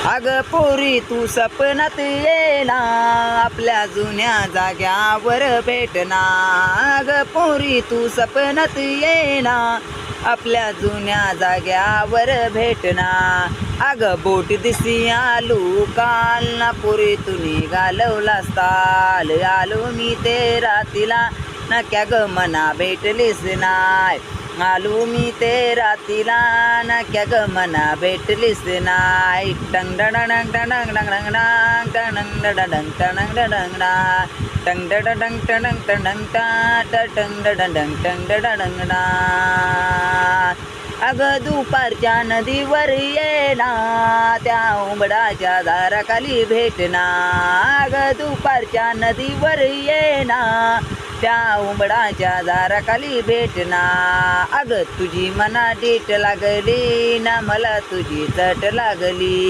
अग पोरी तू सपनात येना आपल्या जुन्या जाग्यावर भेटना. अग पोरी तू सपनात येना आपल्या जुन्या जाग्यावर भेटना. अग बोट दिसी आलू काल ना पोरी तुनी घालवला ताल. आलो मी ते रातीला नक्या ग मना भेटलीस नाय. आलो मी ते रातीला नक्या ग मना भेटलीस नाय. टंग डडंग टडंग डंग डंग टंग डडंग टडंग डडंग टंग डडंग टडंग टडंग टा टंग डडंग टंग डडंग डा. अग दुपारच्या नदीवर येना त्या उंबडाच्या दाराखाली भेटना. अग दुपारच्या नदीवर येना त्या उंबडाच्या दाराखाली भेटना. अग तुझी मना डेट लागली ना मला तुझी चट लागली.